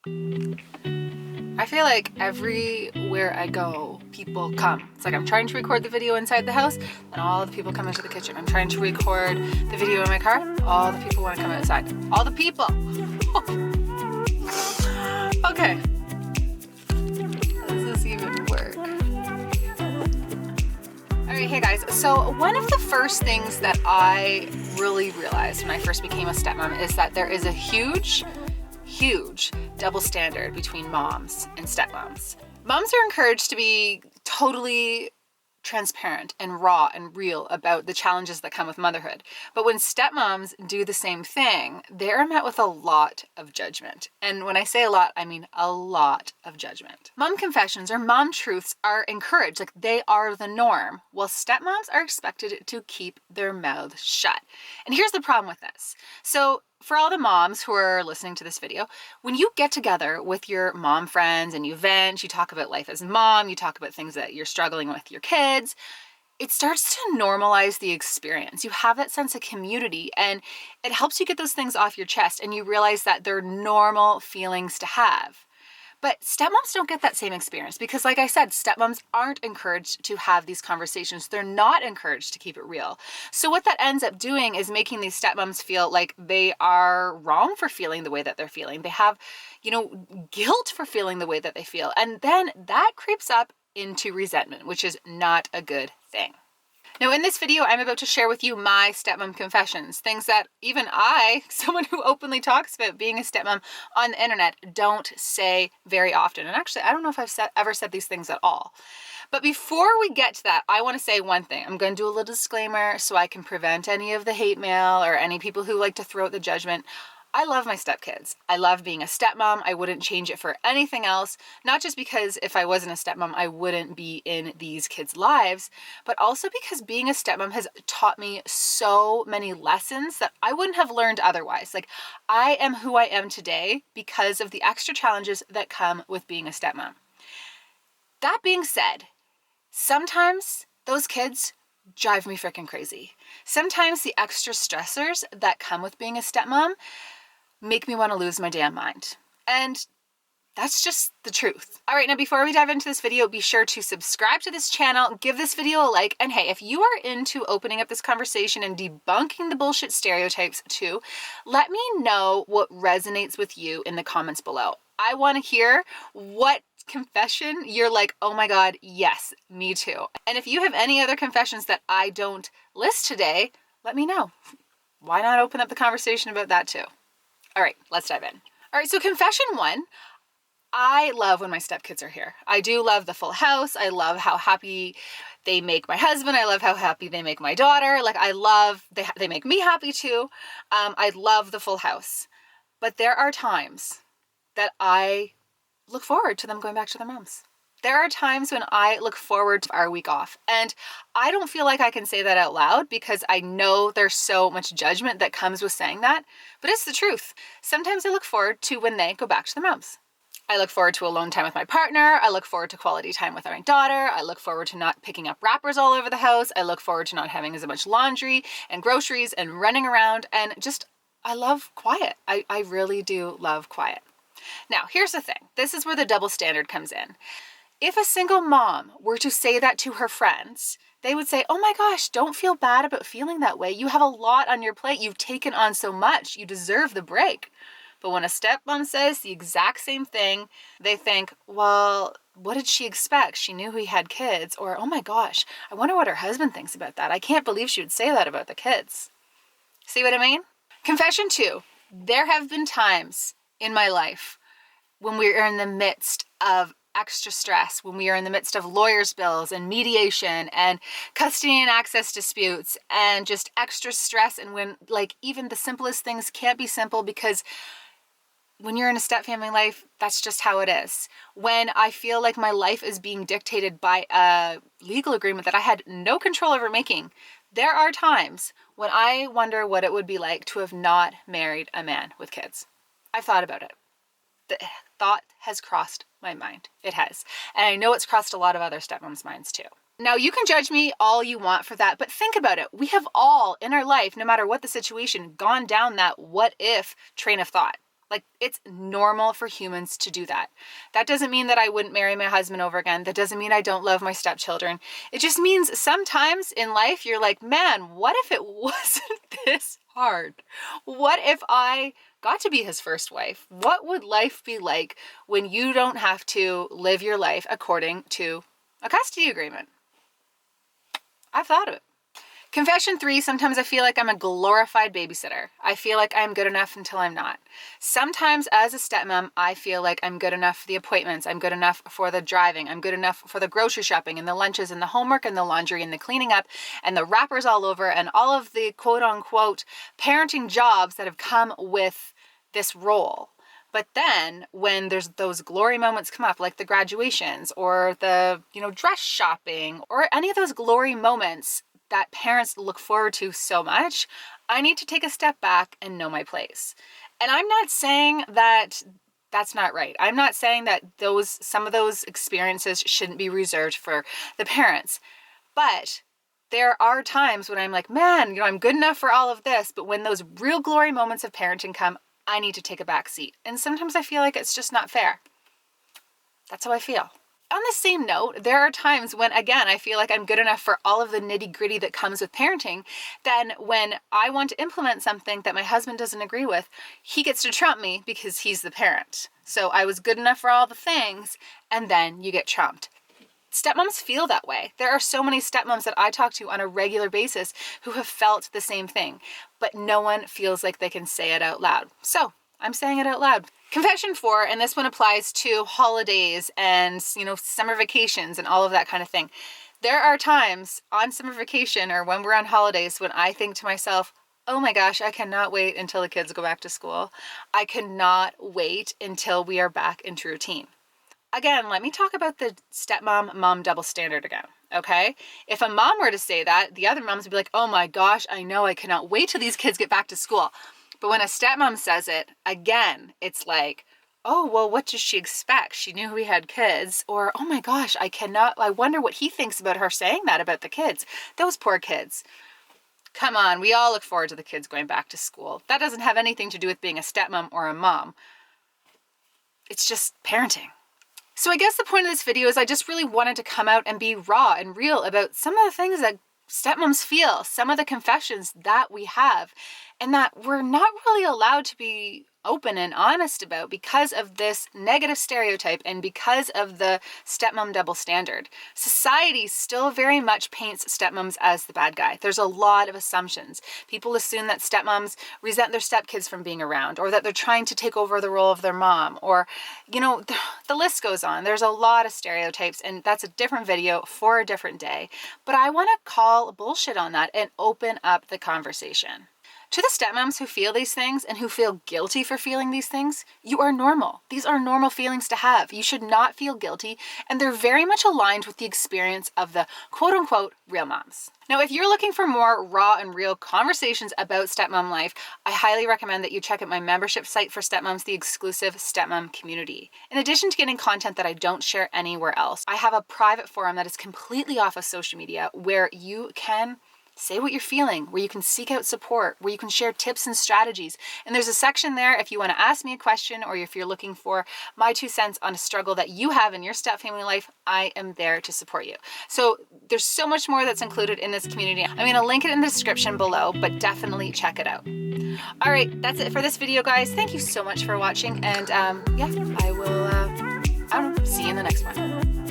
I feel like everywhere I go, people come. It's like I'm trying to record the video inside the house, and all the people come into the kitchen. I'm trying to record the video in my car, all the people want to come outside. All the people. Okay. Does this even work? Alright, hey guys. So one of the first things that I really realized when I first became a stepmom is that there is a huge double standard between moms and stepmoms. Moms are encouraged to be totally transparent and raw and real about the challenges that come with motherhood. But when stepmoms do the same thing, they're met with a lot of judgment. And when I say a lot, I mean a lot of judgment. Mom confessions or mom truths are encouraged, like they are the norm, while stepmoms are expected to keep their mouths shut. And here's the problem with this. So for all the moms who are listening to this video, when you get together with your mom friends and you vent, you talk about life as mom, you talk about things that you're struggling with your kids, it starts to normalize the experience. You have that sense of community and it helps you get those things off your chest and you realize that they're normal feelings to have. But stepmoms don't get that same experience because, like I said, stepmoms aren't encouraged to have these conversations. They're not encouraged to keep it real. So what that ends up doing is making these stepmoms feel like they are wrong for feeling the way that they're feeling. They have, guilt for feeling the way that they feel. And then that creeps up into resentment, which is not a good thing. Now in this video, I'm about to share with you my stepmom confessions, things that even I, someone who openly talks about being a stepmom on the internet, don't say very often. And actually, I don't know if I've ever said these things at all. But before we get to that, I want to say one thing. I'm going to do a little disclaimer so I can prevent any of the hate mail or any people who like to throw out the judgment. I love my stepkids. I love being a stepmom. I wouldn't change it for anything else. Not just because if I wasn't a stepmom, I wouldn't be in these kids' lives, but also because being a stepmom has taught me so many lessons that I wouldn't have learned otherwise. Like, I am who I am today because of the extra challenges that come with being a stepmom. That being said, sometimes those kids drive me freaking crazy. Sometimes the extra stressors that come with being a stepmom make me want to lose my damn mind. And that's just the truth. All right, now before we dive into this video, be sure to subscribe to this channel, give this video a like, and hey, if you are into opening up this conversation and debunking the bullshit stereotypes too, let me know what resonates with you in the comments below. I want to hear what confession you're like, oh my God, yes, me too. And if you have any other confessions that I don't list today, let me know. Why not open up the conversation about that too? All right, let's dive in. All right, so confession one, I love when my stepkids are here. I do love the full house. I love how happy they make my husband. I love how happy they make my daughter. Like, I love, they make me happy too. I love the full house. But there are times that I look forward to them going back to their moms. There are times when I look forward to our week off, and I don't feel like I can say that out loud because I know there's so much judgment that comes with saying that, but it's the truth. Sometimes I look forward to when they go back to their moms. I look forward to alone time with my partner. I look forward to quality time with my daughter. I look forward to not picking up wrappers all over the house. I look forward to not having as much laundry and groceries and running around, and just, I love quiet. I really do love quiet. Now, here's the thing. This is where the double standard comes in. If a single mom were to say that to her friends, they would say, oh my gosh, don't feel bad about feeling that way. You have a lot on your plate. You've taken on so much. You deserve the break. But when a stepmom says the exact same thing, they think, well, what did she expect? She knew he had kids. Or, oh my gosh, I wonder what her husband thinks about that. I can't believe she would say that about the kids. See what I mean? Confession two, there have been times in my life when we are in the midst of extra stress, when we are in the midst of lawyers' bills and mediation and custody and access disputes and just extra stress, and when like even the simplest things can't be simple because when you're in a step-family life, that's just how it is. When I feel like my life is being dictated by a legal agreement that I had no control over making, there are times when I wonder what it would be like to have not married a man with kids. I've thought about it. The thought has crossed my mind. It has. And I know it's crossed a lot of other stepmoms' minds too. Now, you can judge me all you want for that, but think about it. We have all in our life, no matter what the situation, gone down that what if train of thought. Like, it's normal for humans to do that. That doesn't mean that I wouldn't marry my husband over again. That doesn't mean I don't love my stepchildren. It just means sometimes in life you're like, man, what if it wasn't this hard? What if I got to be his first wife? What would life be like when you don't have to live your life according to a custody agreement? I've thought of it. Confession 3, sometimes I feel like I'm a glorified babysitter. I feel like I'm good enough until I'm not. Sometimes as a stepmom, I feel like I'm good enough for the appointments. I'm good enough for the driving. I'm good enough for the grocery shopping and the lunches and the homework and the laundry and the cleaning up and the wrappers all over and all of the quote unquote parenting jobs that have come with this role. But then when there's those glory moments come up, like the graduations or the, dress shopping or any of those glory moments that parents look forward to so much, I need to take a step back and know my place. And I'm not saying that that's not right. I'm not saying that some of those experiences shouldn't be reserved for the parents. But there are times when I'm like, man, I'm good enough for all of this. But when those real glory moments of parenting come, I need to take a back seat. And sometimes I feel like it's just not fair. That's how I feel. On the same note, there are times when, again, I feel like I'm good enough for all of the nitty-gritty that comes with parenting. Then when I want to implement something that my husband doesn't agree with, he gets to trump me because he's the parent. So I was good enough for all the things, and then you get trumped. Stepmoms feel that way. There are so many stepmoms that I talk to on a regular basis who have felt the same thing, but no one feels like they can say it out loud. So I'm saying it out loud. Confession 4, and this one applies to holidays and, summer vacations and all of that kind of thing. There are times on summer vacation or when we're on holidays when I think to myself, oh my gosh, I cannot wait until the kids go back to school. I cannot wait until we are back into routine. Again, let me talk about the stepmom-mom double standard again, okay? If a mom were to say that, the other moms would be like, oh my gosh, I know, I cannot wait till these kids get back to school. But when a stepmom says it, again, it's like, oh, well, what does she expect? She knew we had kids. Or, oh my gosh, I wonder what he thinks about her saying that about the kids. Those poor kids. Come on, we all look forward to the kids going back to school. That doesn't have anything to do with being a stepmom or a mom. It's just parenting. So I guess the point of this video is I just really wanted to come out and be raw and real about some of the things that stepmoms feel, some of the confessions that we have, and that we're not really allowed to be open and honest about because of this negative stereotype and because of the stepmom double standard. Society still very much paints stepmoms as the bad guy. There's a lot of assumptions. People assume that stepmoms resent their stepkids from being around, or that they're trying to take over the role of their mom, or, the list goes on. There's a lot of stereotypes, and that's a different video for a different day. But I want to call bullshit on that and open up the conversation. To the stepmoms who feel these things and who feel guilty for feeling these things, you are normal. These are normal feelings to have. You should not feel guilty, and they're very much aligned with the experience of the quote-unquote real moms. Now, if you're looking for more raw and real conversations about stepmom life, I highly recommend that you check out my membership site for stepmoms, the exclusive stepmom community. In addition to getting content that I don't share anywhere else, I have a private forum that is completely off of social media where you can say what you're feeling, where you can seek out support, where you can share tips and strategies. And there's a section there if you want to ask me a question or if you're looking for my 2 cents on a struggle that you have in your step family life, I am there to support you. So there's so much more that's included in this community. I'm going to link it in the description below, but definitely check it out. All right, that's it for this video, guys. Thank you so much for watching. And I will see you in the next one.